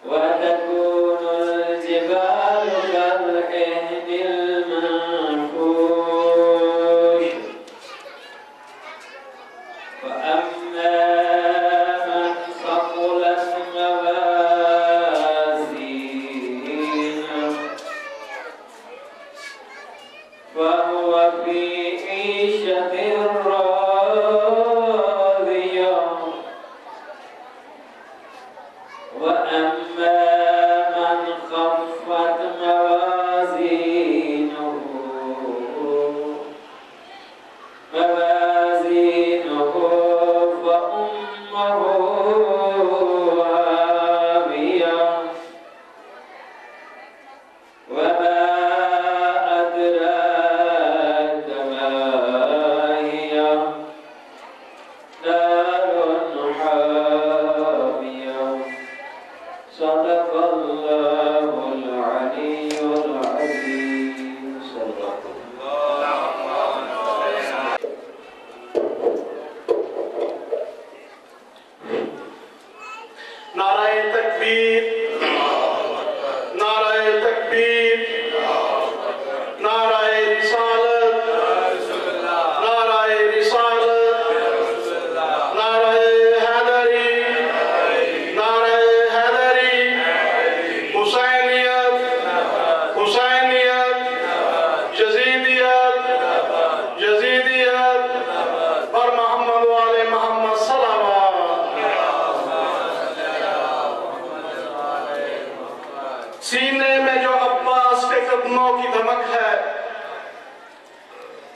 وتكون الجبال كالعهن المنفوش وأما من ثقلت موازينه فهو في عيشة راضية وأما من خفت موازينه فأمه هاوية وما أدراك ما هي نار حامية صدق الله العلي العظيم صدق نعرہ تکبیر، نعرہ تکبیر، نعرہ رسالت، نعرہ رسالت، نعرہ حیدری، نعرہ حیدری، حسینیت، حسینیت، یزیدیت، یزیدیت، پر محمد وآل محمد صلوات۔ سینے میں جو عباس کے قدموں کی دھمک ہے،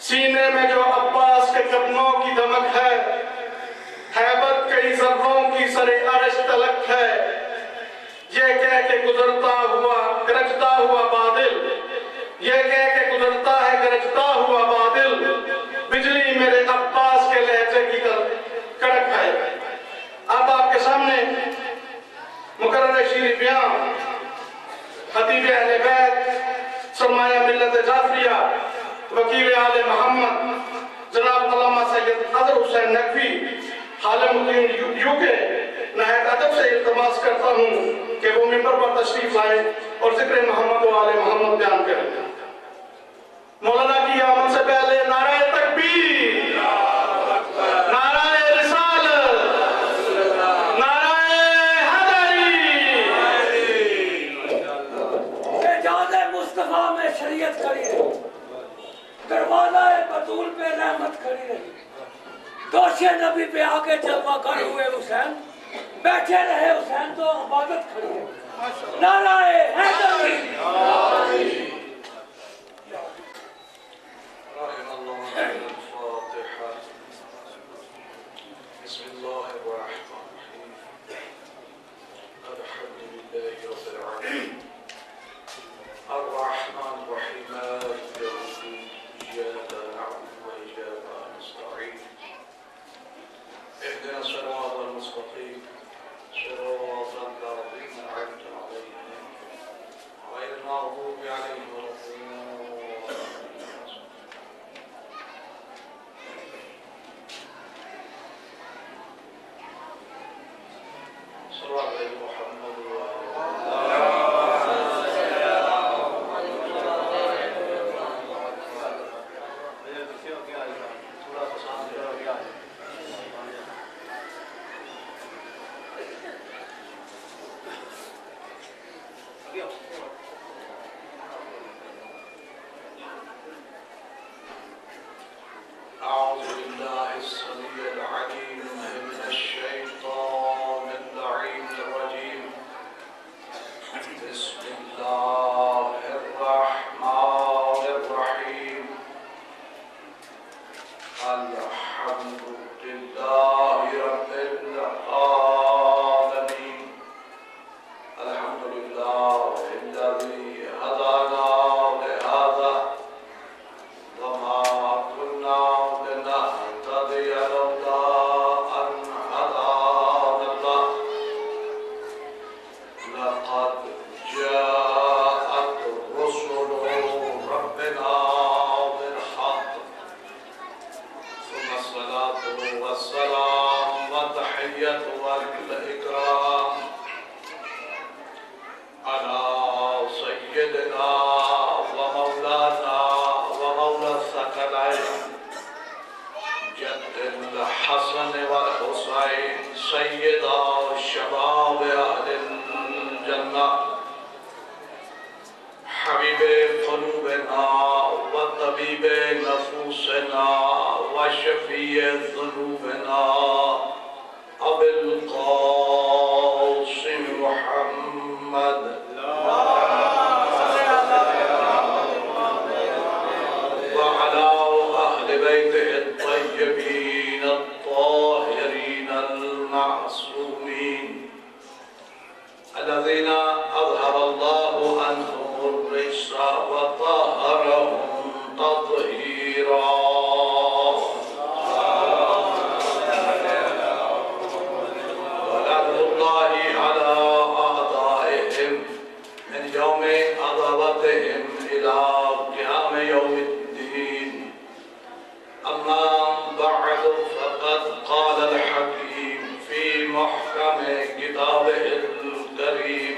سینے میں جو عباس کے قدموں کی دھمک ہے، ہیبت کئی ذروں کی سر عرش تلک ہے، یہ کہہ کے گزرتا ہوا گرجتا ہوا بادل، یہ کہہ کے گزرتا ہے گرجتا ہوا بادل، بجلی میرے عباس کے لہجے کی کڑک ہے۔ اب آپ کے سامنے مقرر شیریں بیان خطیب اہل بیت، سرمایہ ملت جعفریہ، وکیل آل محمد جناب علامہ سید اظہر حسین نقوی حال مقیم یو کے نہایت ادب سے التماس کرتا ہوں کہ وہ ممبر پر تشریف لائیں اور ذکر محمد و آل محمد بیان کریں۔ مولانا کی آمد سے پہلے نعرہ تکبیر، نعرہ رسالت، نعرہ حیدری۔ اعجاز مصطفیٰ میں شریعت کھڑی رہی، دروازہ بطول پہ رحمت کھڑی رہی، دوش نبی پہ آگے جلوہ گر ہوئے حسین، بیٹھے رہے حسین تو عبادت کھڑی رہی۔ نعرہ حیدری۔ بسم الله الرحمن الرحيم الحمد لله رب العالمين الرحمن الرحيم مالك يوم الدين إياك نعبد وإياك نستعين اهدنا الصراط المستقيم صراط الذين أنعمت عليهم غير المغضوب عليهم ولا الضالين صلى على محمد أعوذ بالله السميع العليم من الشيطان اللعين الرجيم بسم الله الرحمن الرحيم الحمد لله رب العالمين الحمد لله الذي هدانا لهذا وما كنا لنهتدي لولا أن هدانا الله لقد جاءت رسل ربنا بالحق ثم الصلاة والسلام والتحية والإكرام محي ذنوبنا أبي القاسم محمد وعلى أهل بيته الطيبين الطاهرين المعصومين الذين أظهر الله عنهم الرجس وطهرهم تطهيرا. ولعنة الله على أعدائهم من يوم عداوتهم إلى قيام يوم الدين. أما بعد فقد قال الحكيم في محكم كتابه الكريم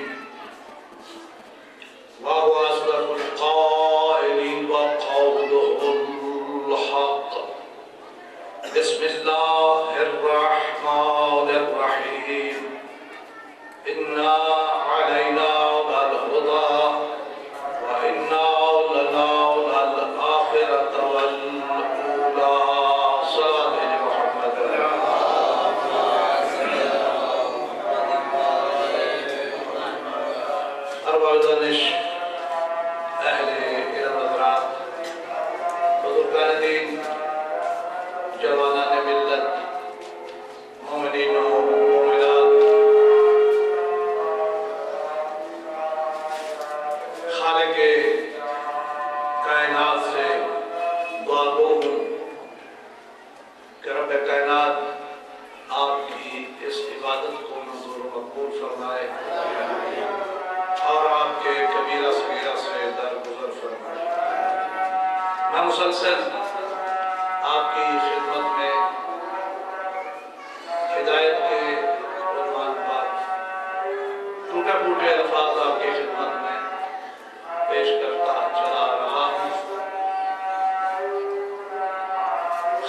وهو أصدق القائلين وقوله الحق. بسم الله الرحمن الرحيم. إنا علينا الهدى وإنا لنا الآخرة والأولى. صلاة محمد. أربع دانش أهل إلى الحضرات بزرگان دین جوانان ملت مومنین و مومنات خالق کائنات سے دعا گو ہوں کہ رب کائنات آپ کی اس عبادت کو منظور و مقبول فرمائے اور آپ کے کبیرہ صغیرہ سے درگزر فرمائے. میں مسلسل آپ کی خدمت میں ہدایت کے عنوان پر ٹوٹے پھوٹے الفاظ آپ کی خدمت میں پیش کرتا چلا رہا ہوں.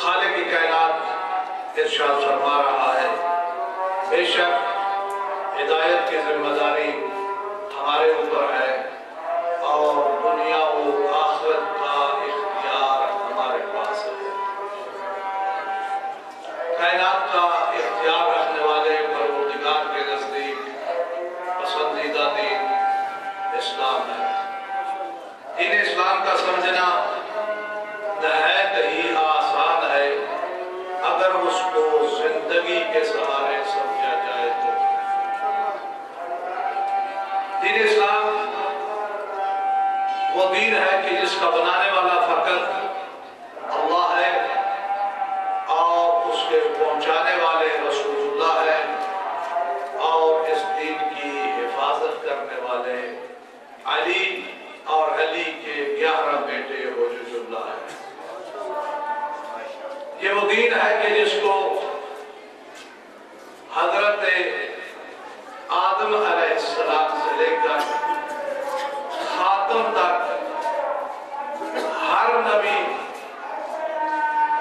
خالق کی کائنات ارشاد فرما رہا ہے بے شک ہدایت کی ذمہ داری ہمارے اوپر ہے اور دنیا و آخرت کا اختیار ہمارے پاس ہے. کائنات کا اختیار رکھنے والے پروردگار کے نزدیک پسندیدہ دین اسلام ہے. دین اسلام کا سمجھنا نہایت ہی آسان ہے اگر اس کو زندگی کے سہارے سمجھا جائے تو. دین اسلام وہ دین ہے کہ جس کا بنانے والا فقط اللہ ہے اور اس کے پہنچانے والے رسول اللہ ہے اور اس دین کی حفاظت کرنے والے علی اور علی کے 11 بیٹے حجج اللہ ہے. یہ وہ دین ہے کہ جس کو حضرت آدم علیہ السلام سے لے کر خاتم تک ہر نبی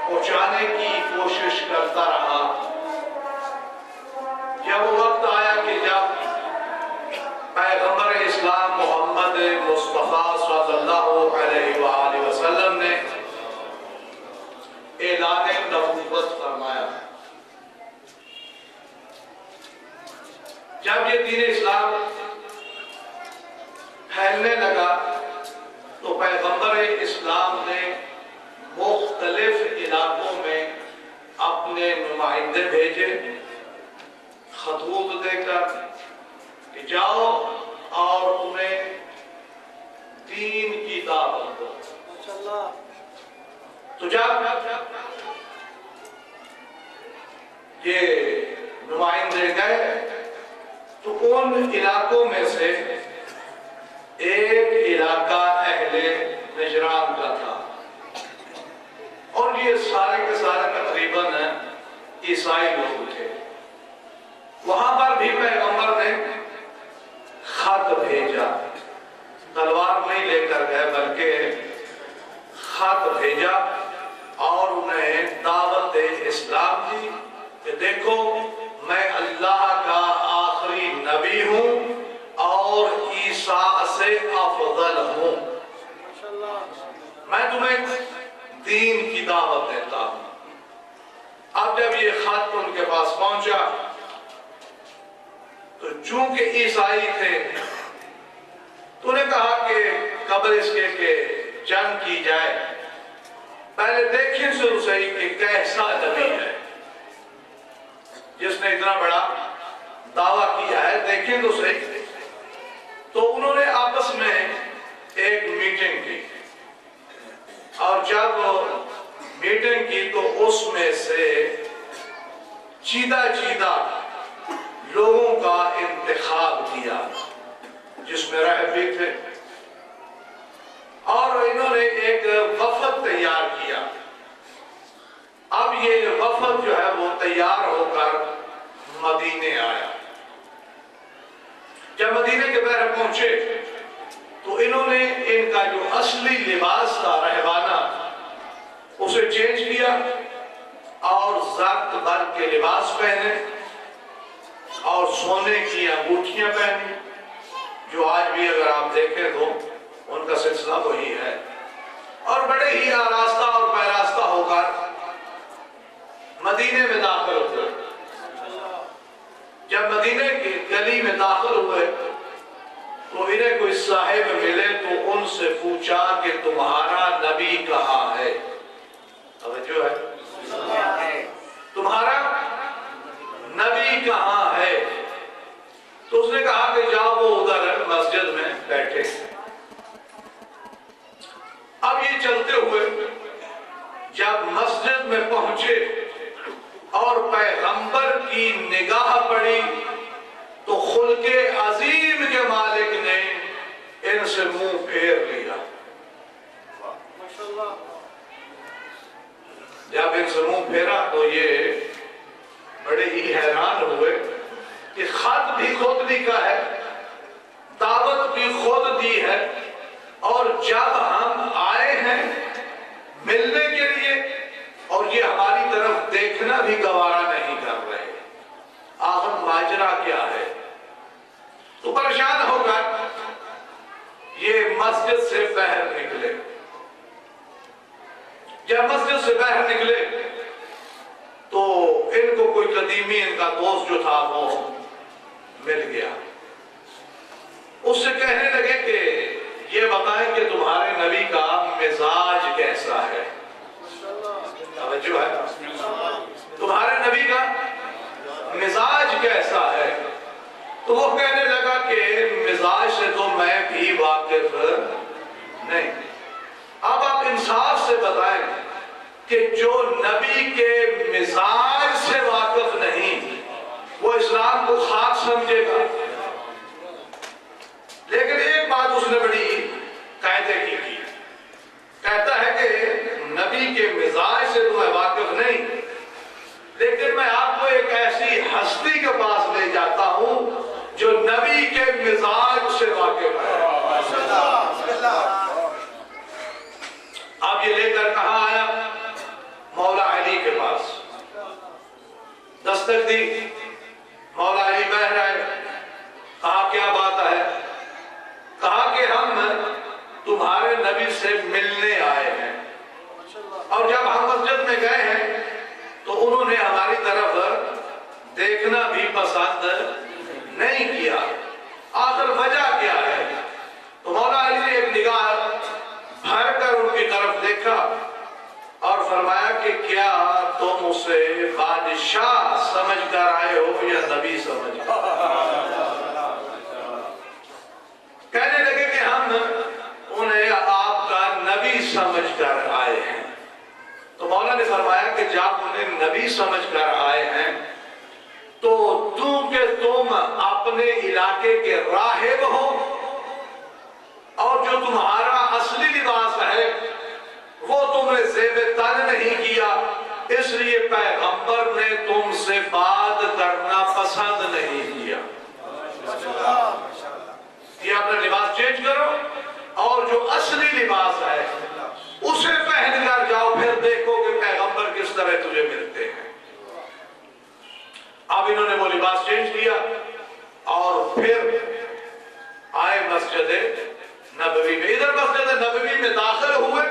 پہنچانے کی کوشش کرتا رہا. جب وہ وقت آیا کہ جب پیغمبر اسلام محمد مصطفیٰ صلی اللہ علیہ وآلہ وسلم نے اعلان نبوت فرمایا. جب یہ دین اسلام پھیلنے لگا تو پیغمبر اسلام نے مختلف علاقوں میں اپنے نمائندے بھیجے خطوط دے کر کہ جاؤ اور انہیں دین کی دعوت دو. تو جب یہ نمائندے گئے تو ان علاقوں میں سے ایک علاقہ اہل نجران کا تھا اور یہ سارے کے سارے تقریباً عیسائی لوگ تھے. وہاں پر بھی پیغمبر نے خط بھیجا. تلوار نہیں لے کر گئے بلکہ خط بھیجا اور انہیں دعوت اسلام دی کہ دیکھو میں اللہ کا آخری نبی ہوں اور عیسیٰ سے افضل ہوں. میں تمہیں دین کی دعوت دیتا ہوں. اب جب یہ خط ان کے پاس پہنچا تو چونکہ عیسائی تھے تو انہیں کہا کہ قبل اس کے کہ جنگ کی جائے پہلے دیکھیں ضرور صحیح کہ کیسا نبی ہے جس نے اتنا بڑا دعویٰ کیا ہے، دیکھیں تو صحیح۔ تو انہوں نے آپس میں ایک میٹنگ کی اور جب میٹنگ کی تو اس میں سے چیدہ لوگوں کا انتخاب کیا جس میں راہب بھی تھے، اور انہوں نے ایک وفد تیار کیا۔ اب یہ وفد جو ہے وہ تیار ہو کر مدینے آیا۔ جب مدینے کے بہر پہنچے تو انہوں نے ان کا جو اصلی لباس تھا رہبانہ اسے چینج کیا اور زرد برگ کے لباس پہنے اور سونے کی انگوٹھیاں پہنی، جو آج بھی اگر آپ دیکھیں تو ان کا سلسلہ وہی ہے، اور بڑے ہی آراستہ اور پیراستہ ہو کر مدینے میں داخل ہوئے۔ جب مدینے کی گلی میں داخل ہوئے تو انہیں کوئی صاحب ملے تو ان سے پوچھا کہ تمہارا نبی کہاں ہے؟ توجہ ہے، تمہارا نبی کہاں ہے؟ تو اس نے کہا کہ جاؤ وہ ادھر مسجد میں بیٹھے۔ اب یہ چلتے ہوئے جب مسجد میں پہنچے اور پیغمبر کی نگاہ پڑی تو خلق عظیم کے مالک نے ان سے منہ پھیر لیا۔ جب ان سے منہ پھیرا تو یہ بڑے ہی حیران ہوئے کہ خط بھی خود لکھا ہے، دعوت بھی خود دی ہے، اور جب ہم آئے ہیں ملنے کے لیے اور یہ ہماری طرف دیکھنا بھی گوارا نہیں کر رہے، آخر ماجرا کیا ہے؟ تو پریشان ہو کر یہ مسجد سے باہر نکلے۔ جب مسجد سے باہر نکلے تو ان کو کوئی قدیمی ان کا دوست جو تھا وہ مل گیا۔ اس سے کہنے لگے کہ یہ بتائیں کہ تمہارے نبی کا مزاج کیسا ہے؟ توجہ ہے، تمہارے نبی کا مزاج کیسا ہے؟ تو وہ کہنے لگا کہ مزاج سے تو میں بھی واقف نہیں۔ اب آپ انصاف سے بتائیں کہ جو نبی کے مزاج سے واقف نہیں وہ اسلام کو خاک سمجھے گا؟ لیکن ایک بات اس نے بڑی قاعدے کی کہتا ہے کہ نبی کے مزاج سے تو میں واقف نہیں، لیکن میں آپ کو ایک ایسی ہستی کے پاس لے جاتا ہوں جو نبی کے مزاج سے واقف ہے۔ اب یہ لے کر کہاں آیا؟ مولا علی کے پاس دستک دی، مولا علی بہر آئے، کہا کیا بات ہے؟ کہا کہ ہم تمہارے نبی سے ملنے آئے ہیں، اور جب ہم مسجد میں گئے ہیں تو انہوں نے ہماری طرف دیکھنا بھی پسند نہیں کیا، آخر وجہ کیا ہے؟ تو مولا علی نے ایک نگاہ بھر کر ان کی طرف دیکھا اور فرمایا کہ کیا تم اسے بادشاہ سمجھ کر آئے ہو یا نبی سمجھ کر؟ کہنے لگے کہ ہم انہیں آپ کا نبی سمجھ کر آئے ہیں۔ تو مولا نے فرمایا کہ جب انہیں نبی سمجھ کر آئے ہیں تو تم اپنے علاقے کے راہب ہو اور جو تمہارا اصلی لباس ہے وہ تم نے زیب تن نہیں کیا، اس لیے پیغمبر نے تم سے بات کرنا پسند نہیں کیا۔ یہ اپنا لباس چینج کرو اور جو اصلی لباس ہے اسے پہن کر جاؤ، پھر دیکھو کہ پیغمبر کس طرح تجھے ملتے ہیں۔ اب انہوں نے وہ لباس چینج کیا اور پھر آئے مسجد نبوی میں۔ ادھر مسجد نبوی میں داخل ہوئے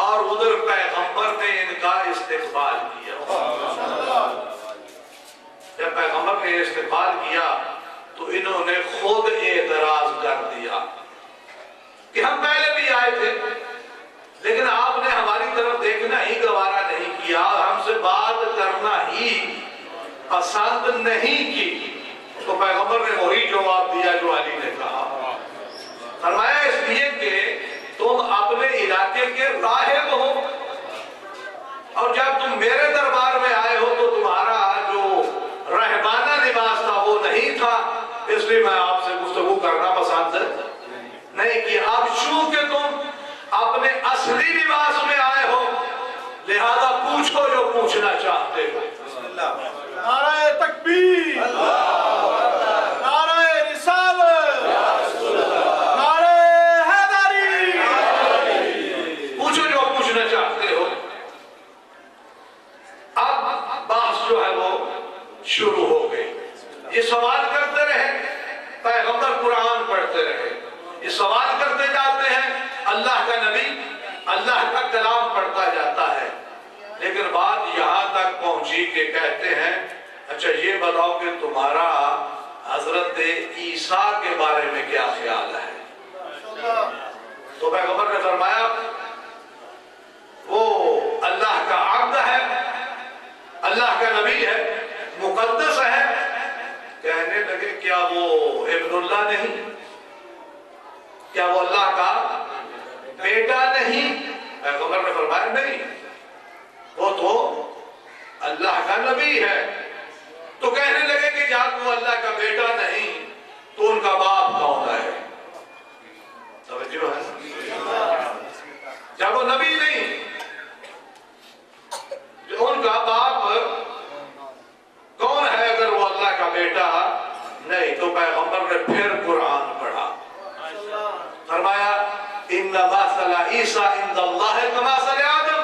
اور ادھر پیغمبر نے ان کا استقبال کیا۔ جب پیغمبر نے استقبال کیا تو انہوں نے خود اعتراض کر دیا کہ ہم پہلے بھی آئے تھے لیکن آپ نے ہماری طرف دیکھنا ہی گوارا نہیں کیا، ہم سے بات کرنا ہی پسند نہیں کی۔ تو پیغمبر نے وہی جواب دیا جو علی نے کہا، فرمایا اس لیے کہ تم اپنے علاقے کے راہب ہو اور جب تم میرے دربار میں آئے ہو تو تمہارا جو رہبانہ لباس تھا وہ نہیں تھا، اس لیے میں آپ سے گفتگو کرنا پسند نہیں کیا۔ اب چونکہ تم اپنے اصلی لباس میں آئے ہو لہذا پوچھو جو پوچھنا چاہتے ہو۔ نعرہ تکبیر، نعرہ رسالت، نعرہ حیدری، پوچھو جو پوچھنا چاہتے ہو۔ اب بحث جو ہے وہ شروع ہو گئی، یہ سوال کرتے رہے، پیغمبر قرآن پڑھتے رہے، یہ سوال کرتے جاتے ہیں، اللہ کا نبی اللہ کا کلام پڑھتا جاتا ہے، لیکن بات یہاں تک پہنچی کہ کہتے ہیں اچھا یہ بتاؤ کہ تمہارا حضرت عیسیٰ کے بارے میں کیا خیال ہے؟ تو پیغمبر نے فرمایا وہ اللہ کا عبد ہے، اللہ کا نبی ہے، مقدس ہے۔ کہنے لگے کیا وہ ابن اللہ نہیں؟ کیا وہ اللہ کا بیٹا نہیں؟ پیغمبر نے فرمایا نہیں، وہ تو اللہ کا نبی ہے۔ تو کہنے لگے کہ جب وہ اللہ کا بیٹا نہیں تو ان کا باپ کون ہے؟ توجہ ہے، جب وہ نبی نہیں ان کا باپ کون ہے اگر وہ اللہ کا بیٹا نہیں؟ تو پیغمبر نے پھر قرآن پڑھا، فرمایا ان مثل عیسیٰ عند اللہ کمثل آدم،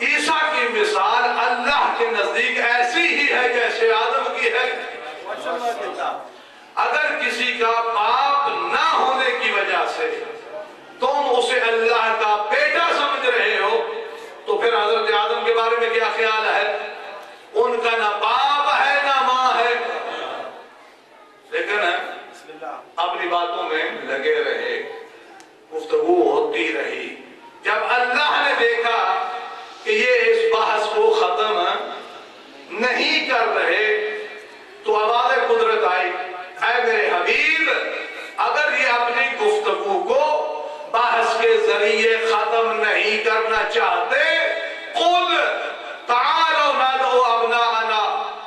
عیسیٰ کی مثال اللہ کے نزدیک ایسی ہی ہے جیسے آدم کی ہے۔ اگر کسی کا باپ نہ ہونے کی وجہ سے تم اسے اللہ کا بیٹا سمجھ رہے ہو تو پھر حضرت آدم کے بارے میں کیا خیال ہے؟ ان کا نہ باپ ہے نہ ماں ہے، لیکن اپنی باتوں میں لگے رہے، گفتگو ہوتی رہی۔ جب اللہ نے دیکھا کہ یہ اس بحث کو ختم نہیں کر رہے تو آواز قدرت آئی، اے میرے حبیب اگر یہ اپنی گفتگو کو بحث کے ذریعے ختم نہیں کرنا چاہتے قل تعالوا ندعو ابناءنا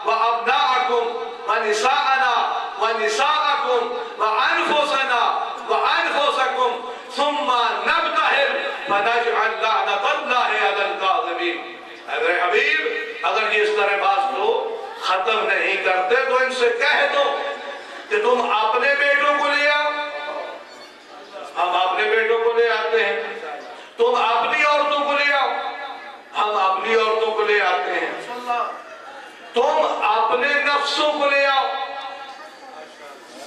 وابناءکم ونساءنا ونساءکم وانفسنا وانفسکم ثم نبتہل فنجعل لعنت اللہ علی الکاذبین۔ اے میرے حبیب اگر یہ اس طرح بات کو ختم نہیں کرتے تو ان سے کہہ دو کہ تم اپنے بیٹوں کو لے آؤ، ہم اپنے بیٹوں کو لے آتے ہیں، تم اپنی عورتوں کو لے آؤ، ہم اپنی عورتوں کو لے آتے ہیں، تم اپنے نفسوں کو لے آؤ،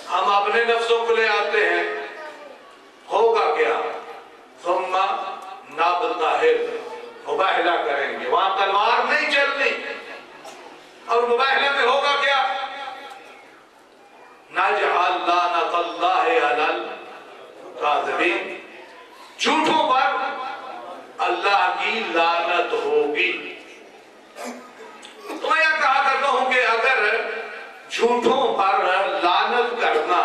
ہم اپنے نفسوں کو لے آتے ہیں۔ ہوگا کیا؟ ثم نبتہل، مباہلہ کریں گے، وہاں تلوار نہیں چلنی، اور مباہلہ میں ہوگا کیا؟ نجعل لعنت اللہ علی الکاذبین، جھوٹوں پر اللہ کی لعنت ہوگی۔ تو میں یہ کہا کرتا ہوں کہ اگر جھوٹوں پر لعنت کرنا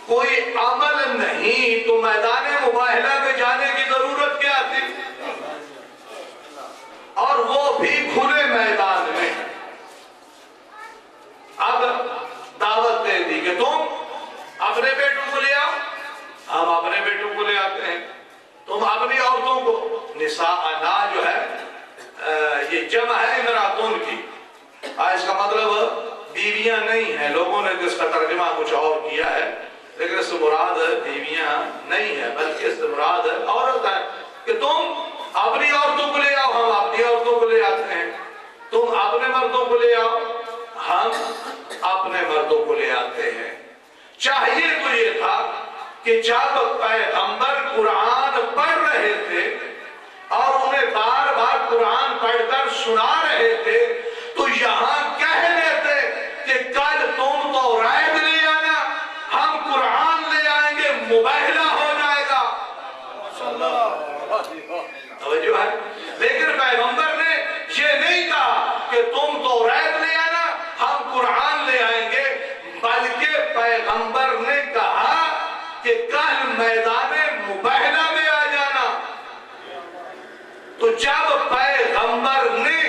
کوئی عمل نہیں تو میدان مباہلہ میں جانے کی ضرورت کیا تھی؟ اور وہ بھی کھلے میدان میں۔ اب دعوت دے دی کہ تم اپنے بیٹوں کو لے آؤ، ہم اپنے بیٹوں کو لے آتے ہیں، تم اپنی عورتوں کو، نساءنا جو ہے یہ جمع ہے امراتون کی، اس کا مطلب بیویاں نہیں ہیں، لوگوں نے اس کا ترجمہ کچھ اور کیا ہے، لیکن اس سے مراد بیویاں نہیں ہے بلکہ اس سے مراد عورت ہے کہ تم اپنی عورتوں کو لے آؤ، ہم اپنی عورتوں کو لے آتے ہیں، تم اپنے مردوں کو لے آؤ، ہم اپنے مردوں کو لے آتے ہیں۔ چاہیے تو یہ تھا کہ جب پیغمبر قرآن پڑھ رہے تھے اور انہیں بار بار قرآن پڑھ کر سنا رہے تھے، تو یہاں کہہ دیتے کہ کل تم تو رائد لے آنا، ہم قرآن لے آئیں گے، مباہلہ ہو جائے گا۔ توجہ ہے؟ لیکن پیغمبر نے یہ نہیں کہا کہ تم تو رائد لے آنا، ہم قرآن لے آئیں گے، بلکہ پیغمبر نے کہا کہ کل میدان مباہلہ میں آ جانا۔ تو جب پیغمبر نے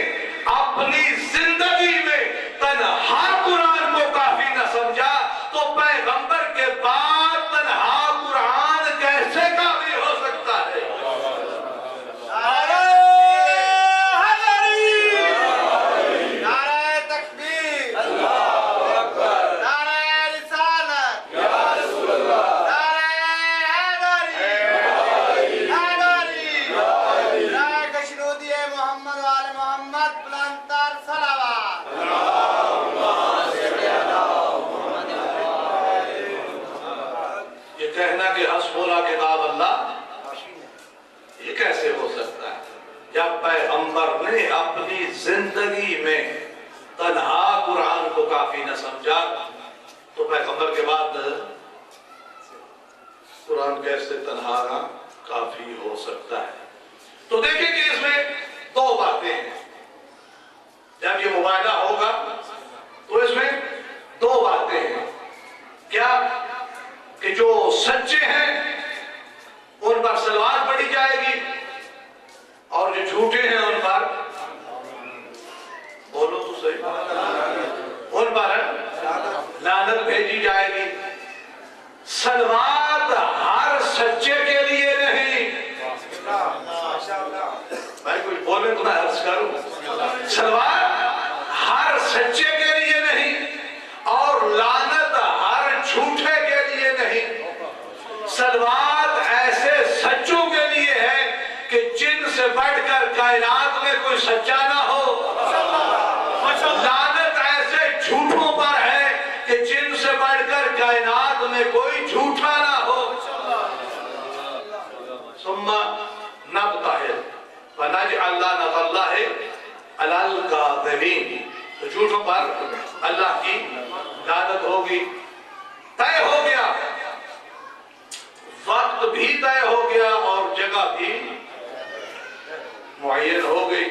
اپنی زندگی میں تنہا قرآن کو کافی نہ سمجھا، تو پیغمبر کے بعد تنہا قرآن کیسے کافی ہو سکتا ہے؟ کہنا کہ حسبنا کتاب اللہ، یہ کیسے ہو سکتا ہے؟ جب پیغمبر نے اپنی زندگی میں تنہا قرآن کو کافی نہ سمجھا، تو پیغمبر کے بعد قرآن کیسے تنہا کافی ہو سکتا ہے؟ تو دیکھیں کہ اس میں دو باتیں ہیں۔ جب یہ مباہلہ ہوگا تو اس میں دو باتیں ہیں۔ کیا کہ جو سچے ہیں ان پر سلوات پڑھی جائے گی، اور جو جھوٹے ہیں ان پر، بولو تو صحیح، ان پر لعنت بھیجی جائے گی۔ سلوات ہر سچے کے لیے نہیں، میں کچھ بولے تو میں عرض کروں، سلوات ہر سچے کے لیے نہیں، اور لعنت ہر جھوٹے کے لیے نہیں۔ سلوات ایسے سچوں کے لیے ہے کہ جن سے بڑھ کر کائنات میں کوئی سچا نہ ہو۔ لعنت ایسے جھوٹوں پر ہے کہ جن سے بڑھ کر کائنات میں کوئی جھوٹا نہ ہو۔ ثم نبتہل فنجعل لعنت اللہ علی الکاذبین، تو جھوٹوں پر اللہ کی لعنت ہوگی۔ طے ہو گیا، وقت بھی طے ہو گیا اور جگہ بھی معین ہو گئی۔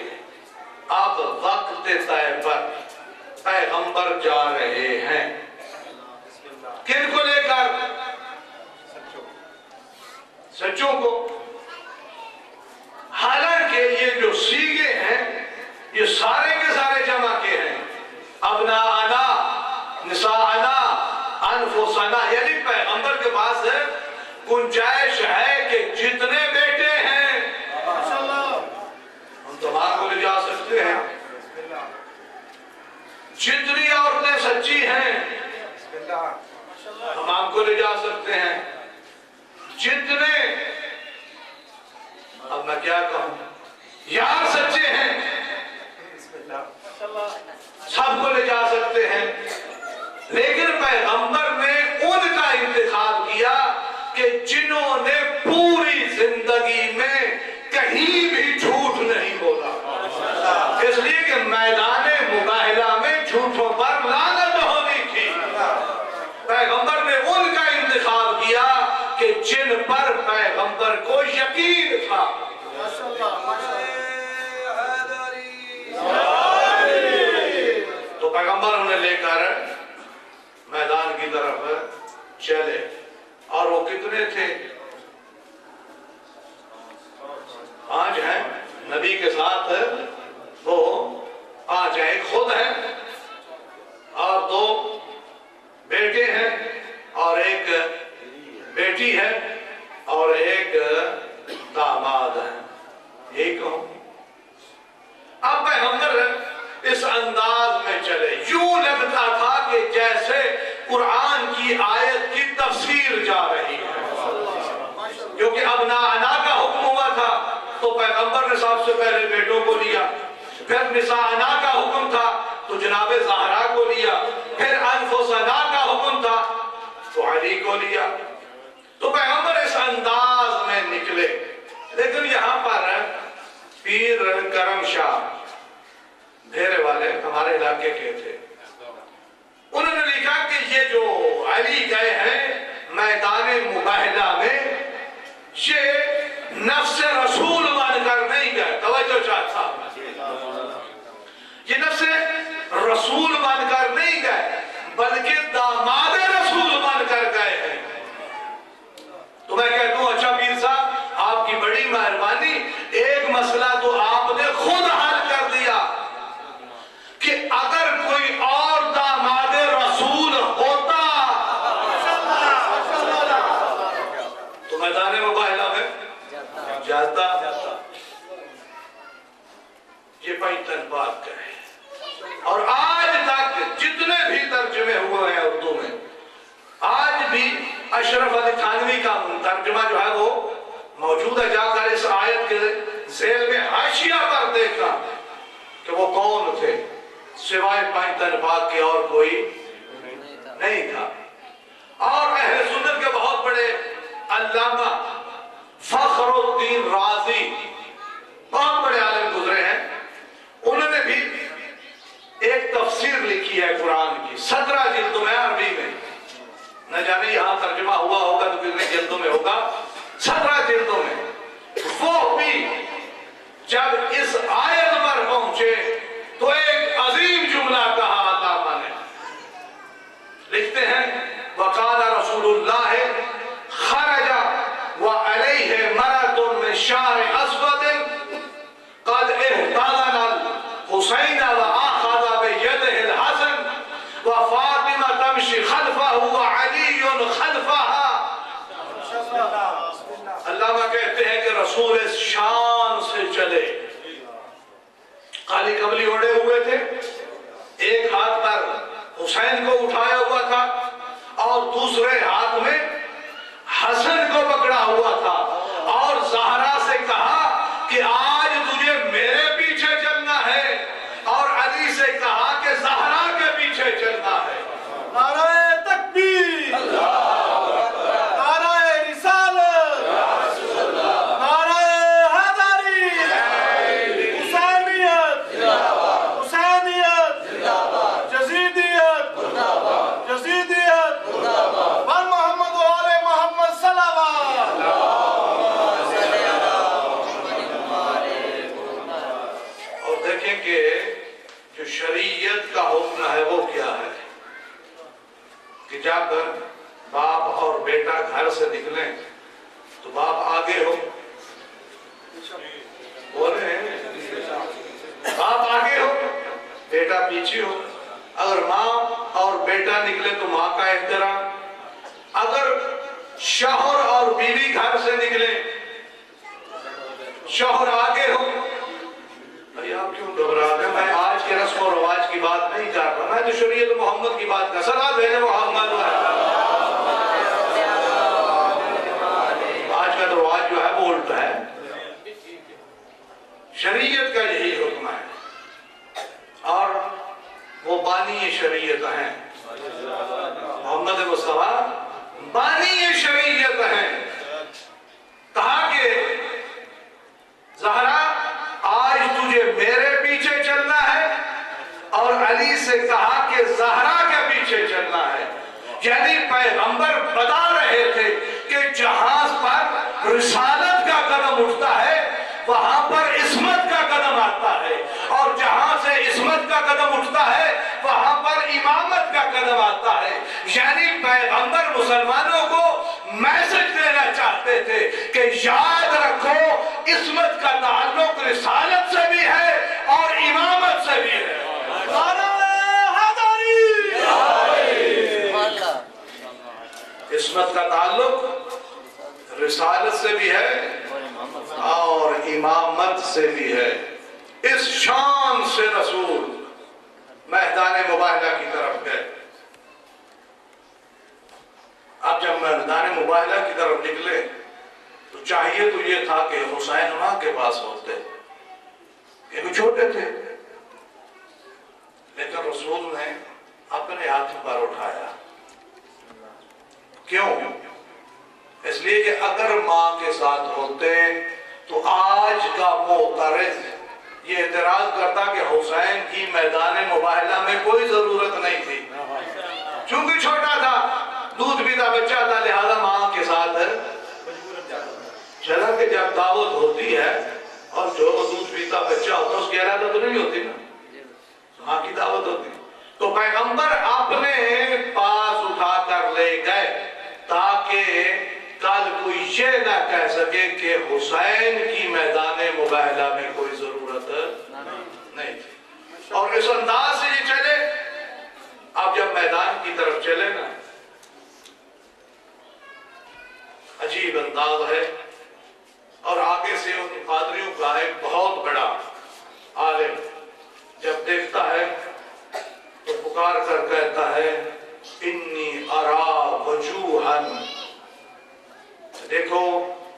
اب وقت طے پر پیغمبر جا رہے ہیں، کن کو لے کر؟ سچوں کو۔ حالانکہ یہ جو سیغے ہیں یہ سارے کے سارے جمع کے ہیں، ابناءنا، نساءنا، انفسنا، یعنی پیغمبر کے پاس گنجائش ہے کہ جتنے بیٹے ہیں ہم تمام کو لے جا سکتے ہیں، جتنی عورتیں سچی ہیں تمام کو لے جا سکتے ہیں، جتنے، اب میں کیا کہوں، یار سچے ہیں سب کو لے جا سکتے ہیں۔ لیکن پیغمبر نے ان کا انتخاب کیا کہ جنہوں نے پوری زندگی میں کہیں بھی جھوٹ نہیں بولا، اس لیے کہ میدان مباہلہ میں جھوٹوں پر لعنت ہونی تھی۔ پیغمبر نے ان کا انتخاب کیا کہ جن پر پیغمبر کو یقین تھا۔ تو پیغمبر انہیں لے کر میدان کی طرف چلے، اور وہ کتنے تھے؟ 5 ہیں نبی کے ساتھ، وہ 5 ہیں، ایک خود ہیں اور 2 بیٹے ہیں اور ایک بیٹی ہے اور ایک داماد ہے، یہی کہوں۔ اب پیغمبر اس انداز میں چلے، یوں لگتا تھا کہ جیسے قرآن کی آیت کی تفسیر جا رہی ہے، کیونکہ ابناءنا کا حکم ہوا تھا تو پیغمبر نے سب سے پہلے بیٹوں کو لیا، پھر نساءنا کا حکم تھا تو جناب زہرا کو لیا، پھر انفسنا کا حکم تھا تو علی کو لیا۔ تو پیغمبر اس انداز میں نکلے، لیکن یہاں پر پیر کرم شاہ بھیرے والے ہمارے علاقے کے تھے. انہوں نے لکھا کہ یہ جو علی گئے ہیں میدان مباہلہ میں، یہ نفس رسول بن کر نہیں گئے. توجہ چاہتا، یہ نفس رسول بن کر نہیں گئے بلکہ داماد رسول بن کر گئے ہیں. تو میں کہتا ہوں اچھا پیر صاحب آپ کی بڑی مہربانی، ایک مسئلہ تو آپ نے خود حل کر دیا کہ اگر کوئی اور داماد رسول ہوتا تو میدان مباہلہ میں جاتا. یہ پینتن بات کا ہے. اور آج تک جتنے بھی ترجمے ہوئے ہیں اردو میں، آج بھی اشرف علی تھانوی کا ترجمہ جو ہے وہ موجود ہے. جا کر اس آیت کے ذیل میں حاشیہ پر دیکھا کہ وہ کون تھے، سوائے پینتن پاک کے اور کوئی نہیں تھا. اور اہل سنت کے بہت بڑے علامہ فخر الدین رازی بہت بڑے عالم گزرے ہیں. انہوں نے بھی ایک تفسیر لکھی ہے قرآن کی 17 جلدوں میں عربی میں. نہ جانے یہاں ترجمہ ہوا ہوگا تو کتنے جلدوں میں ہوگا، 17 جلدوں میں. وہ بھی جب اس آیت پر پہنچے تو ایک عظیم جملہ کہا علامہ نے. لکھتے ہیں وقال رسول اللہ خرج وعلیہ مرۃ من شعر اسود قد احتضن الحسین واخذ بيده الحسن وفاطمہ تمشي خلفه وعلی خلفها. علامہ کہتے ہیں کہ رسول اس شان سے چلے، کالی کملی اوڑے ہوئے تھے، ایک ہاتھ پر حسین کو اٹھایا ہوا تھا اور دوسرے ہاتھ میں حسن کو پکڑا ہوا تھا، اور زہرا سے کہا کہ آج تجھے میرے پیچھے چلنا ہے، اور علی سے کہا کہ زہرا کے پیچھے چلنا ہے. نعرہ تکبیر، نعرہ رسالت، نعرہ حیدری، حسینیت، حسینیت، جزیدیت، جزیدیت، بن محمد و آل محمد صلوات. اور دیکھیں کہ جو شریعت کا حکم ہے وہ کیا ہے کہ جب باپ اور بیٹا گھر سے نکلیں تو باپ آگے ہو، بولے باپ آگے ہو بیٹا پیچھے ہو. اگر ماں اور بیٹا نکلے تو ماں کا احترام. اگر شوہر اور بیوی گھر سے نکلے شوہر آگے ہو. بھائی آپ کیوں گھبرا رہے ہیں؟ میں آج کے رسم و رواج کی بات نہیں کر رہا، میں تو شریعت محمد کی بات کر رہا. بھیجے محمد آج کا رواج جو ہے وہ الٹا ہے. شریعت کا یہی حکم ہے اور وہ بانی شریعت ہیں. محمد مصطفیٰ بانی شریعت ہیں. کہا کہ زہرا آج تجھے میرے پیچھے چلنا ہے، اور علی سے کہا کہ زہرا کے پیچھے چلنا ہے. یعنی پیغمبر بتا رہے تھے کہ جہاں پر رسالت کا قدم اٹھتا ہے وہاں پر عصمت کا قدم آتا ہے، اور جہاں سے عصمت کا قدم اٹھتا ہے وہاں پر امامت کا قدم آتا ہے. یعنی پیغمبر مسلمانوں کو میسج دینا چاہتے تھے کہ یاد رکھو عصمت کا تعلق رسالت سے بھی ہے اور امامت سے بھی ہے. عصمت کا تعلق رسالت سے بھی ہے اور امامت سے بھی ہے. اس شان سے رسول میدان مباہلہ کی طرف گئے. اب جب میدان مباہلہ کی طرف نکلے تو چاہیے تو یہ تھا کہ حسین ماں کے پاس ہوتے، کیونکہ چھوٹے تھے، لیکن رسول نے اپنے ہاتھ پر اٹھایا. کیوں؟ اس لیے کہ اگر ماں کے ساتھ ہوتے تو آج کا معترض یہ اعتراض کرتا کہ حسین کی میدان مباہلہ میں کوئی ضرورت نہیں تھی، چونکہ چھوٹا تھا، دودھ پیتا بچہ تھا، لہذا ماں کے ساتھ چلا کہ جب دعوت ہوتی ہے اور جو دودھ پیتا بچہ ہوتا اس کی ارادہ تو نہیں ہوتی نا، ماں کی دعوت ہوتی، تو پیغمبر اپنے پاس اٹھا کر لے گئے تاکہ کل کوئی یہ نہ کہہ سکے کہ حسین کی میدان مباہلہ میں کوئی ضرورت نہیں تھی، اور اس انداز سے یہ چلے۔ اب جب میدان کی طرف چلے نا، عجیب انداز ہے، اور آگے سے ان قادریوں کا ایک بہت بڑا عالم جب دیکھتا ہے تو پکار کر کہتا ہے انی ارا وجوہن، دیکھو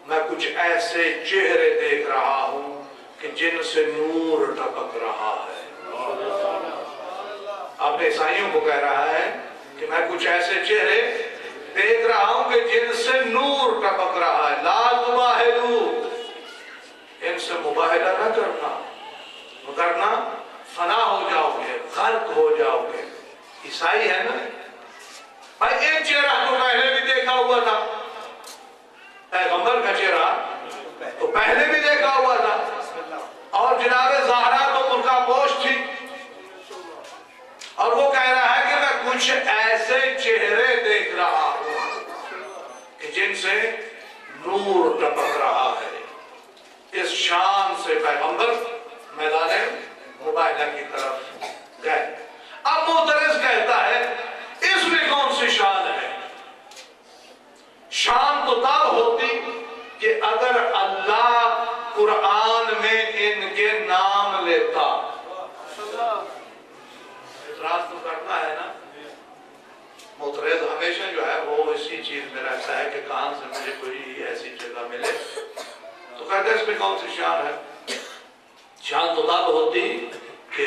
میں کچھ ایسے چہرے دیکھ رہا ہوں کہ جن سے نور ٹپک رہا ہے۔ اپنے عیسائیوں کو کہہ رہا ہے کہ میں کچھ ایسے چہرے دیکھ رہا ہوں کہ جن سے نور ٹپک رہا ہے، لا تباہلو، ان سے مباہلہ نہ کرنا فنا ہو جاؤ گے، غرق ہو جاؤ گے۔ عیسائی ہے نا بھائی، ایک چہرہ تو پہلے بھی دیکھا ہوا تھا، پیغمبر کا چہرہ تو پہلے بھی دیکھا ہوا تھا، اور جناب زہرا تو برقع پوش تھی، اور وہ کہہ رہا ہے کہ میں کچھ ایسے چہرے دیکھ رہا ہوں کہ جن سے نور ٹپک رہا ہے۔ اس شان سے پیغمبر میدان مباہلہ کی طرف گئے۔ اب معترض کہتا ہے اس میں کون سی شان ہے؟ شان تو تب ہوتی کہ اگر اللہ قرآن میں ان کے نام لیتا۔ اعتراض تو کرتا ہے نا معترض، ہمیشہ جو ہے وہ اسی چیز میں رہتا ہے کہ کہاں سے مجھے کوئی ایسی جگہ ملے، تو کہتے ہیں اس میں کون سی شان ہے؟ شان تو تب ہوتی کہ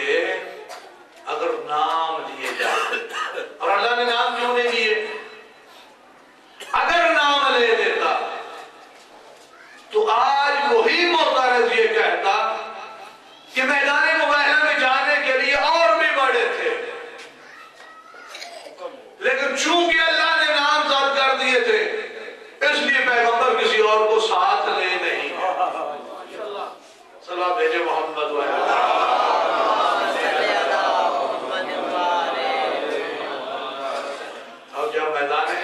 اگر نام لیے جائے، اور اللہ نے نام کیوں نہیں لیے؟ اگر نام لے دیتا تو آج وہی معترض یہ کہتا کہ میدان مباہلہ میں جانے کے لیے اور بھی بڑے تھے، لیکن چونکہ اللہ نے نام ذکر کر دیے تھے اس لیے پیغمبر کسی اور کو ساتھ لے نہیں۔ صلوات بھیجے محمد و اور جب میدان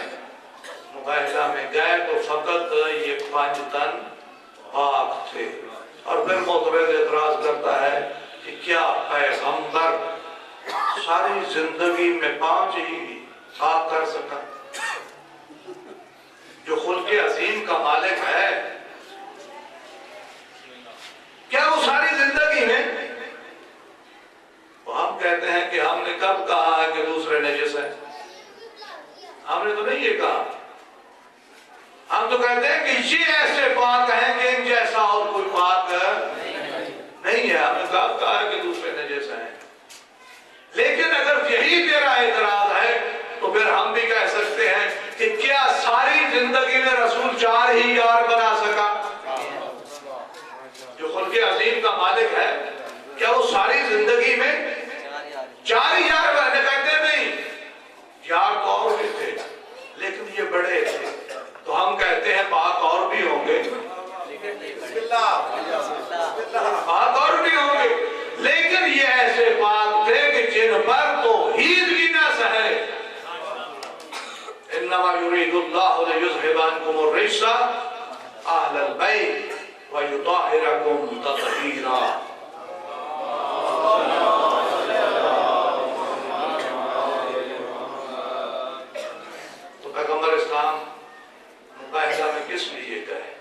مباہلہ میں گئے تو فقط یہ 5 تن پاک تھے، اور پھر معترض اعتراض کرتا ہے کہ کیا پیغمبر ساری زندگی میں 5 ہی پاک کر سکا؟ جو خلق عظیم کا مالک ہے کیا وہ ساری زندگی میں؟ تو ہم کہتے ہیں کہ ہم نے کب کہا ہے کہ دوسرے نجس ہیں؟ ہم نے تو نہیں یہ کہا، ہم تو کہتے ہیں کہ یہ ایسے پاک ہیں کہ ان جیسا اور کوئی پاک نہیں ہے۔ ہم نے کب کہا ہے کہ دوسرے نجس ہیں؟ لیکن اگر یہی تیرا اعتراض ہے تو پھر ہم بھی کہہ سکتے ہیں کہ کیا ساری زندگی میں رسول 4 ہی یار بنا سکا؟ جو خلق عظیم کا مالک ہے کیا وہ ساری زندگی میں 4 ہی یار بنا؟ کہتے نہیں، یار تو اور بھی تھے لیکن یہ بڑے تھے، تو ہم کہتے ہیں پاک اور بھی ہوں گے، پاک اور بھی ہوں گے، لیکن یہ ایسے پاک تھے کہ جن پر توحید کی نہ سہے۔ انما یرید اللہ لیذھب عنکم الرجس اہل البیت ویطہرکم تطہیرا۔ تو پیغمبر اسلام مباہلہ میں کس لیے گئے؟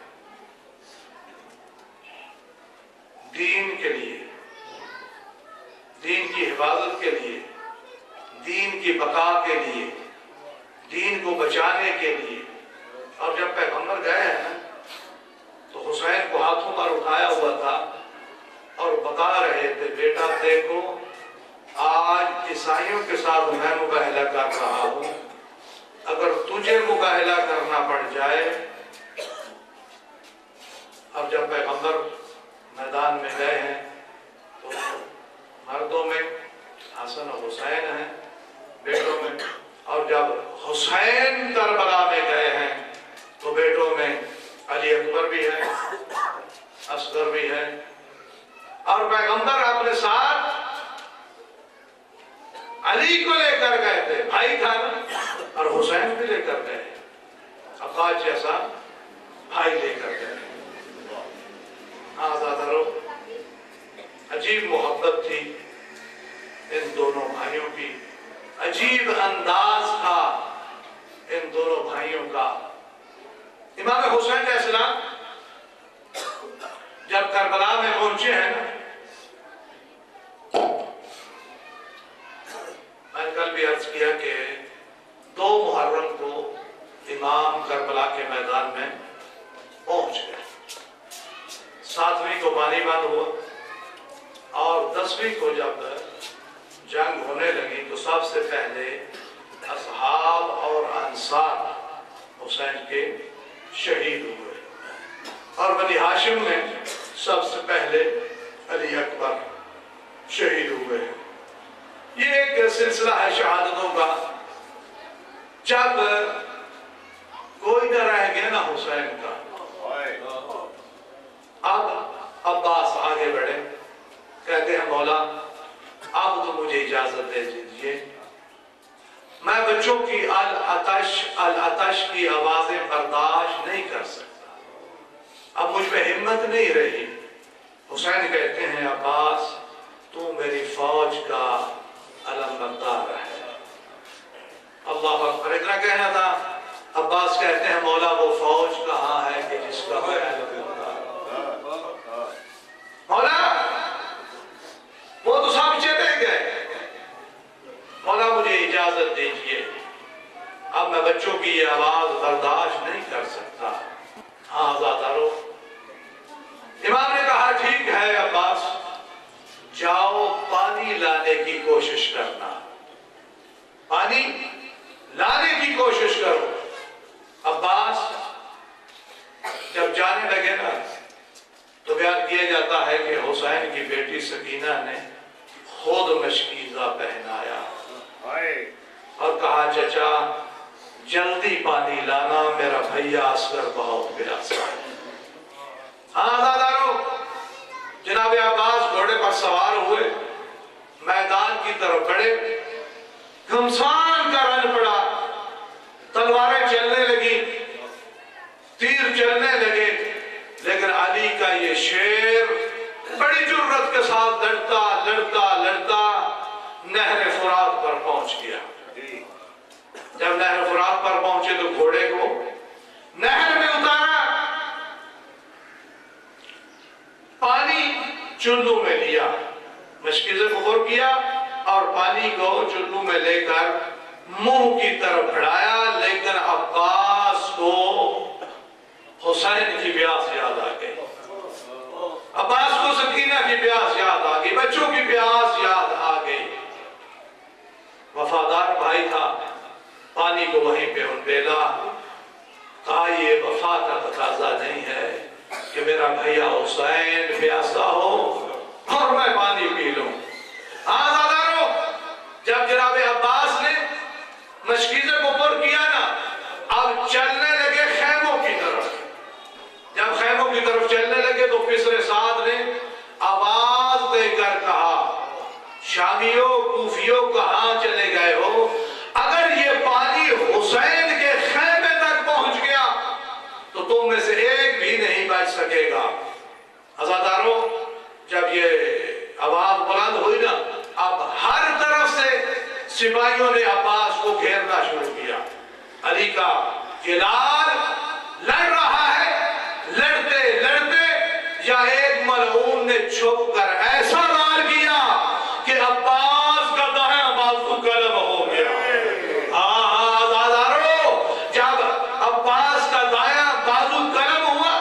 دین کے لیے، دین کی حفاظت کے لیے، دین کی بقا کے لیے، دین کو بچانے کے لیے۔ اور جب پیغمبر گئے ہیں تو حسین کو ہاتھوں پر اٹھایا ہوا تھا اور بتا رہے تھے بیٹا دیکھو آج عیسائیوں کے ساتھ میں مباہلہ کر رہا ہوں، اگر تجھے مباہلہ کرنا پڑ جائے اور جب پیغمبر میدان میں گئے ہیں تو مردوں میں حسن و حسین ہیں، بیٹوں میں، اور جب حسین کربلا میں گئے ہیں تو بیٹوں میں علی اکبر بھی ہے، اصغر بھی ہے، اور پیغمبر اپنے ساتھ علی کو لے کر گئے تھے، بھائی تھا نا، اور حسین بھی لے کر گئے، عباس جیسا بھائی لے کر گئے۔ آزادارو، عجیب محبت تھی ان دونوں بھائیوں کی، عجیب انداز تھا ان دونوں بھائیوں کا۔ امام حسین علیہ السلام جب کربلا میں پہنچے ہیں، میں نے کل بھی عرض کیا کہ 2 محرم کو امام کربلا کے میدان میں پہنچ گئے، 7ویں کو پانی بند ہوا، اور 10ویں کو جب جنگ ہونے لگی تو سب سے پہلے اصحاب اور انصار حسین کے شہید ہوئے، اور بنی ہاشم میں سب سے پہلے علی اکبر شہید ہوئے۔ یہ ایک سلسلہ ہے شہادتوں کا۔ جب کوئی نہ رہ گیا نا حسین کا، اب عباس آگے بڑھے، کہتے ہیں مولا اب تو مجھے اجازت دے دیجیے، میں بچوں کی العطش کی آوازیں برداشت نہیں کر سکتا، اب مجھ میں ہمت نہیں رہی۔ حسین کہتے ہیں عباس تو میری فوج کا علم بردار ہے۔ اللہ اکبر، اتنا کہنا تھا۔ عباس کہتے ہیں مولا وہ فوج کہاں ہے کہ جس کا میں علم بردار، مولا وہ تو سب چلے گئے، مولا مجھے اجازت دیجیے، اب میں بچوں کی یہ آواز برداشت نہیں کر سکتا۔ ہاں آزادارو، امام نے کہا ٹھیک ہے عباس، جاؤ پانی لانے کی کوشش کرنا، پانی لانے کی کوشش کرو۔ عباس جب جانے لگے نا تو بیان کیا جاتا ہے کہ حسین کی بیٹی سکینہ نے خود مشکیزہ پہنایا اور کہا چچا جلدی پانی لانا، میرا بھیا اصغر بہت پیاسا ہے۔ ہاں آزادارو، جناب عباس گھوڑے پر سوار ہوئے، میدان کی طرف بڑھے، گھمسان کا رن پڑا، تلواریں چلنے لگی، تیر چلنے لگے، لیکن علی کا یہ شیر بڑی جرت کے ساتھ لڑتا لڑتا لڑتا نہر فرات پر پہنچ گیا۔ جب نہر فرات پر پہنچے تو گھوڑے کو نہر میں اتارا، پانی چلو میں لیا، مشکیزے کو غور کیا اور پانی کو چلو میں لے کر منہ کی طرف بڑھایا، لیکن عباس کو حسین کی پیاس یاد آ گئی، عباس کو سکینہ کی پیاس یاد آ گئی، بچوں کی پیاس یاد آ گئی۔ وفادار بھائی تھا، پانی کو وہیں پہ انڈیلا، کہا یہ وفا کا تقاضا نہیں ہے کہ میرا بھیا حسین پیاسا ہو اور میں پانی پی لوں۔ آزادارو، جب جناب عباس نے مشکیزے کو پر کیا نا، اب چلنے لگے خیموں کی طرف۔ جب خیموں کی طرف چلنے لگے تو پسر سعد نے آواز دے کر کہا شامیوں کوفیوں کہاں چلے گئے ہو؟ اگر یہ پانی حسین کے خیمے تک پہنچ گیا تو تم میں سے ایک بھی نہیں بچ سکے گا۔ عزادارو، جب یہ آواز بلند ہوئی نا، اب ہر طرف سے سپاہیوں نے عباس کو گھیرنا شروع کیا۔ علی کا جلال لڑ رہا ہے، لڑتے لڑتے یا ایک ملعون نے چھپ کر ایسا وار کیا کہ عباس کا دائیں بازو قلم ہو گیا۔ جب عباس کا دائیں بازو قلم ہوا،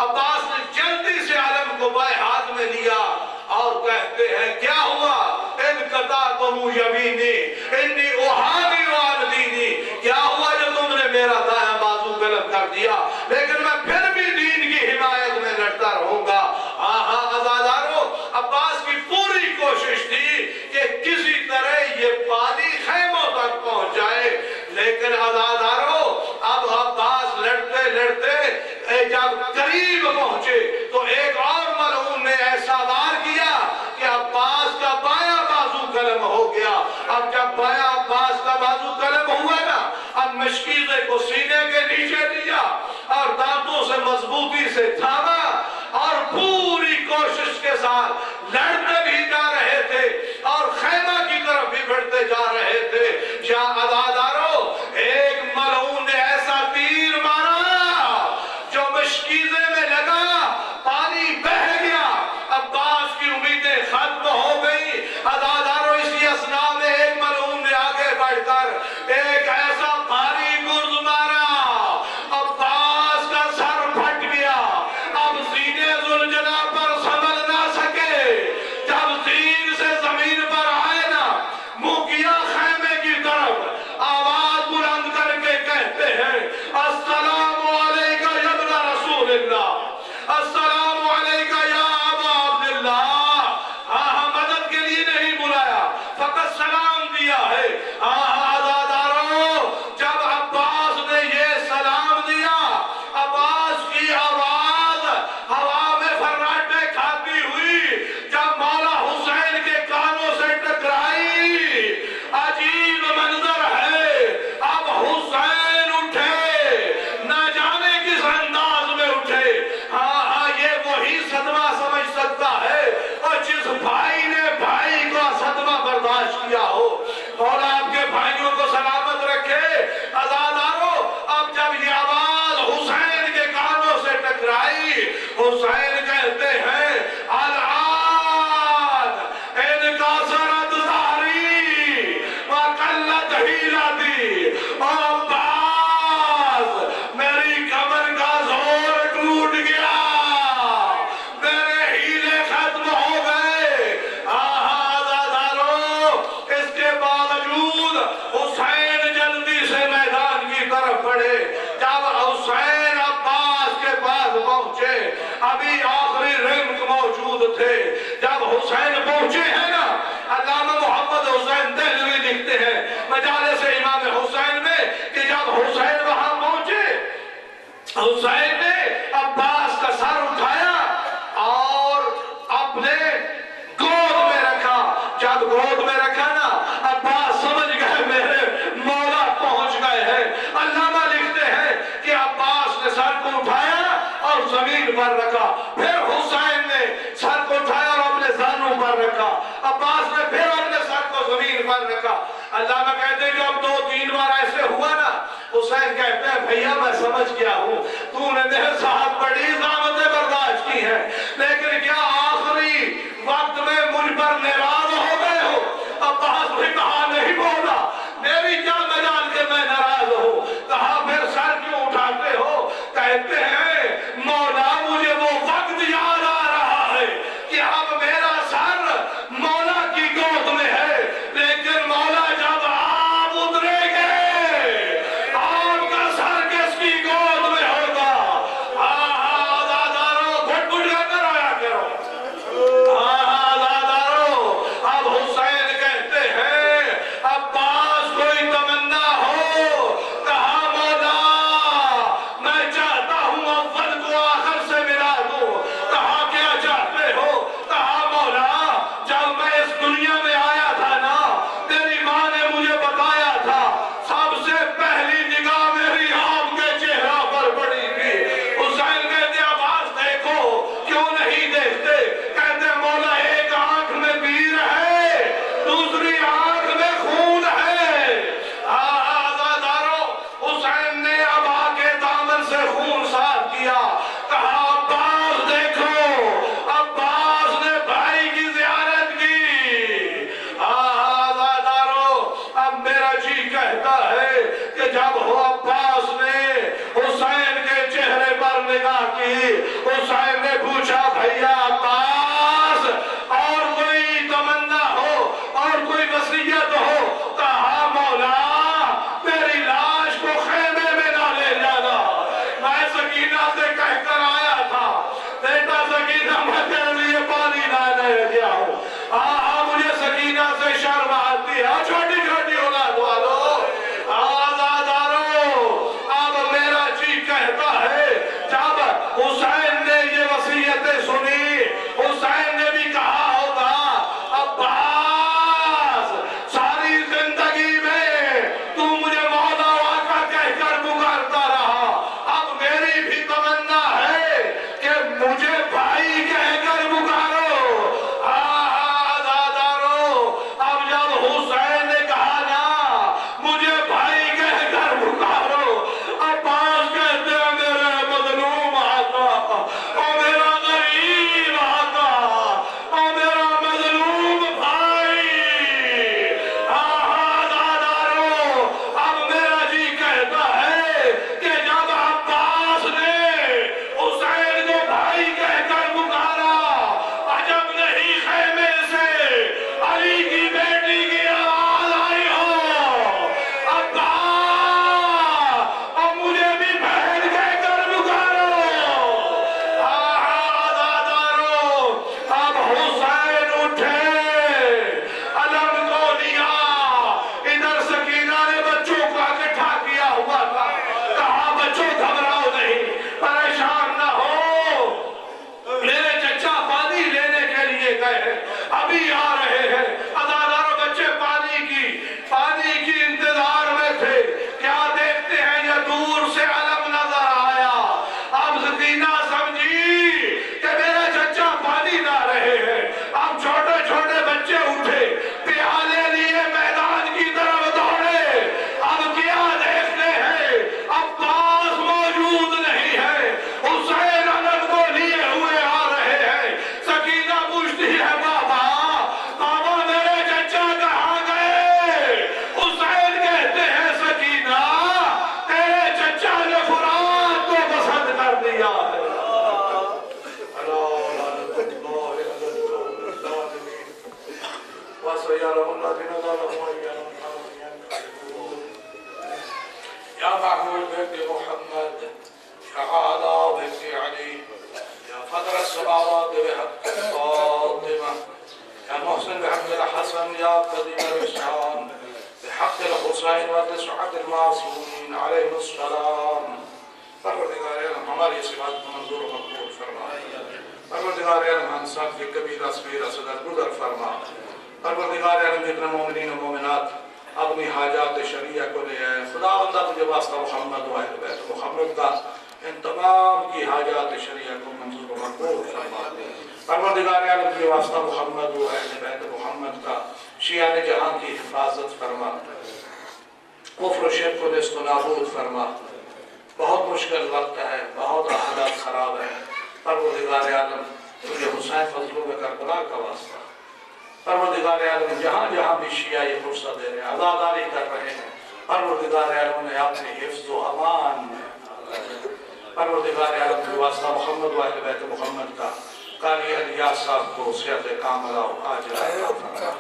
عباس نے جلدی سے علم کو بائیں ہاتھ میں لیا اور کہتے ہیں کیا ہوا؟ انقطعتم یمینی انی احامی والدینی، کیا ہوا جو تم نے میرا دائیں بازو قلم کر دیا؟ لیکن میں پھر بھی دین کی حمایت میں لڑتا جب قریب پہنچے تو ایک اور ملعون نے ایسا وار کیا کہ عباس کا بایاں بازو قلم ہو گیا۔ اب جب بایاں عباس کا بازو قلم ہوا نا، اب مشکیزے کو سینے کے نیچے لیا اور دانتوں سے مضبوطی سے تھاما اور پوری کوشش کے ساتھ لڑتے بھی جا رہے تھے اور خیمہ کی طرف بھی بڑھتے جا رہے تھے۔ جہاں عزادارو ایک ملعون نے ایسا تیر مارا جو مشکیزے میں لگا، پانی بہہ گیا، عباس کی امیدیں ختم ہو گئی۔ عزادارو اسی اثناء میں ایک ملعون نے آگے بڑھ کر ایک ایسا بھاری گرز مارا، عباس کا سر پھٹ گیا۔ اب سینے ذوالجلال پر سنبھل نہ سکے، جب تیر سے زمین پر آئے نا، منہ کیا خیمے کی طرف، آواز بلند کر کے کہتے ہیں السلام علیکہ یا ابن رسول اللہ، السلام علیکہ یا ابا عبداللہ۔ ہاں مدد کے لیے نہیں بلایا، فقط سلام دیا ہے۔ عزادارو جب عباس نے یہ سلام دیا، عباس کی آواز ہوا میں فراٹے کھاتی ہوئی جب مولا حسین کے کانوں سے ٹکرائی، عجیب منظر ہے۔ اب حسین اٹھے، نہ جانے کس انداز میں اٹھے۔ ہاں یہ وہی صدمہ سمجھ سکتا ہے اور جس بھائی نے بھائی کو صدمہ برداشت کیا ہو۔ مولا آپ کے بھائیوں کو سلامت رکھے۔ عزادارو اب جب یہ آواز حسین کے کانوں سے ٹکرائی، حسین کہتے ہیں الآن انکسرت ظہری وقلت حیلتی، عباس میری کمر کا زور ٹوٹ گیا، میرے ہیلے ختم ہو گئے۔ عزادارو اس کے باوجود حسین جلدی سے میدان کی طرف بڑھے۔ جب حسین عباس کے پاس پہنچے، ابھی آخری رمق موجود تھے۔ جب حسین پہنچے ہیں نا، علامہ محمد حسین دہلوی لکھتے ہیں مجالس امام حسین میں کہ جب حسین وہاں پہنچے، حسین نے عباس کا سر اٹھایا اور اپنے گود میں رکھا۔ جب گود میں رکھا نا، عباس سمجھ گئے میرے مولا پہنچ گئے ہیں۔ علامہ لکھتے ہیں کہ عباس نے سر کو اٹھایا اور زمین پر رکھا، پھر حسین نے سر کو اٹھایا اور اپنے زانوں پر رکھا، عباس نے پھر اپنے سر کو زمین پر رکھا۔ علامہ کہتے ہیں جب 2-3 بار ایسے ہوا نا، حسین کہتے ہیں بھیا میں سمجھ گیا ہوں تو نے میرے ساتھ بڑی زحمتیں برداشت کی ہیں، لیکن کیا آخری وقت میں مجھ پر ناراض ہو گئے ہو؟ عباس بھی کہا نہیں بولا، میری کیا مجال کہ میں ناراض ہوں۔ کہا پھر سر کیوں اٹھاتے ہو؟ کہتے ہیں مولا مجھے وہ وقت یاد آ رہا ہے کہ اب میرا سر مولا کی گود میں ہے، لیکن مولا جب آپ اترے گے، آپ کا سر کس کی گود میں ہوگا؟ عزادارو گھٹ گھٹ کر آیا کرو۔ عزادارو اب حسین کہتے ہیں عباس کوئی تمنا ہو؟ کہا مولا میں چاہتا ہوں اول کو آخر سے ملا دوں۔ کہا کیا چاہتے ہو؟ کہا مولا جب میں اس دنیا میں آیا تھا نا، تیری ماں نے مجھے بتایا تھا سب سے پہلی نگاہ میری آپ کے چہرہ پر پڑی تھی۔ حسین کہتے عباس دیکھو، کیوں نہیں دیکھتے؟ کہتے مولا ایک آنکھ میں تیر ہے، دوسری آنکھ میں خون ہے۔ عزادارو حسین نے ابا کے دامن سے خون صاف کیا، کہا عباس دیکھو، عباس نے بھائی کی زیارت کی۔ عزادارو اب میرا جی کہتا ہے کہ جب ہو عباس نے حسین کے چہرے پر نگاہ کی، حسین نے پوچھا بھیا عباس اور کوئی تمنا ہو اور کوئی وصیت ہو؟ کہا مولا میری لاش کو خیمے میں نہ لے جانا، میں سکینہ سے کہہ کر آیا تھا بیٹا سکینہ میں تیرے لیے پانی لانے گیا ہوں۔ مجھے سکینہ سے شرم آتی ہے، چھوٹی چھوٹی اولاد والو۔ عزادارو اب میرا جی کہتا ہے جب پروردگار عالم ہماری اس عبادت کو منظور و مقبول فرما پروردگار عالم ہم سب کے کبیرہ صغیرہ سے درگزر فرما پروردگار عالم جتنے مومنین و مومنات اپنی حاجات شریعہ کو لے آئے خدا بندہ تجھے واسطہ محمد و اہل بیت محمد کا ان تمام کی حاجات شریعہ کو منظور و مقبول فرما پروردگار عالم تجھے واسطہ محمد و اہل بیت محمد کا شیعان جہاں کی حفاظت فرما کفر و شرک کو نیست و نابود فرما بہت مشکل وقت ہے بہت حالات خراب ہے پروردگار عالم تجھے حسین فضلوں میں کربلا کا واسطہ پروردگار عالم جہاں جہاں بھی شیعہ یہ فرصت دے رہے ہیں عزاداری کر رہے ہیں پروردگار عالم نے اپنے حفظ و امان پروردگار عالم کے واسطہ محمد و اہل بیت محمد کا قاری الیاس صاحب کو صحت کاملہ و عاجلہ عطا فرما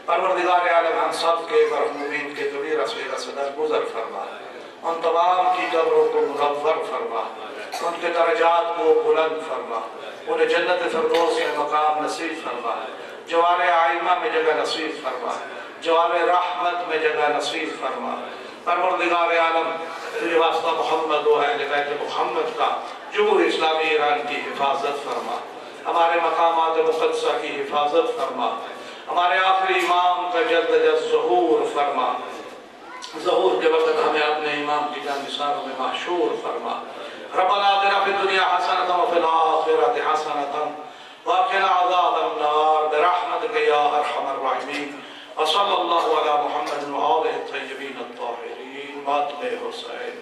پروردگار عالم ہم سب کے مرحومین کے کبیرہ صغیرہ سے درگزر فرما ان تمام کی قبروں کو منور فرما ان کے درجات کو بلند فرما انہیں جنت فردوس کے مقام نصیب فرما جوار آئمہ میں جگہ نصیب فرما جوار رحمت میں جگہ نصیب فرما پروردگار عالم تجھے واسطہ محمد و اہل بیت محمد کا جمہور اسلامی ایران کی حفاظت فرما ہمارے مقامات مقدسہ کی حفاظت فرما ہمارے آخری امام کا جلد جلد ظہور فرما ظہور کے وقت ہمیں اپنے امام کی جانب میں محشور فرما ربنا آتنا فی الدنیا حسنۃ وفی الآخرۃ حسنۃ وقنا عذاب النار برحمتک یا ارحم الراحمین وصلی اللہ علی محمد وآلہ الطیبین الطاہرین ماتم حسین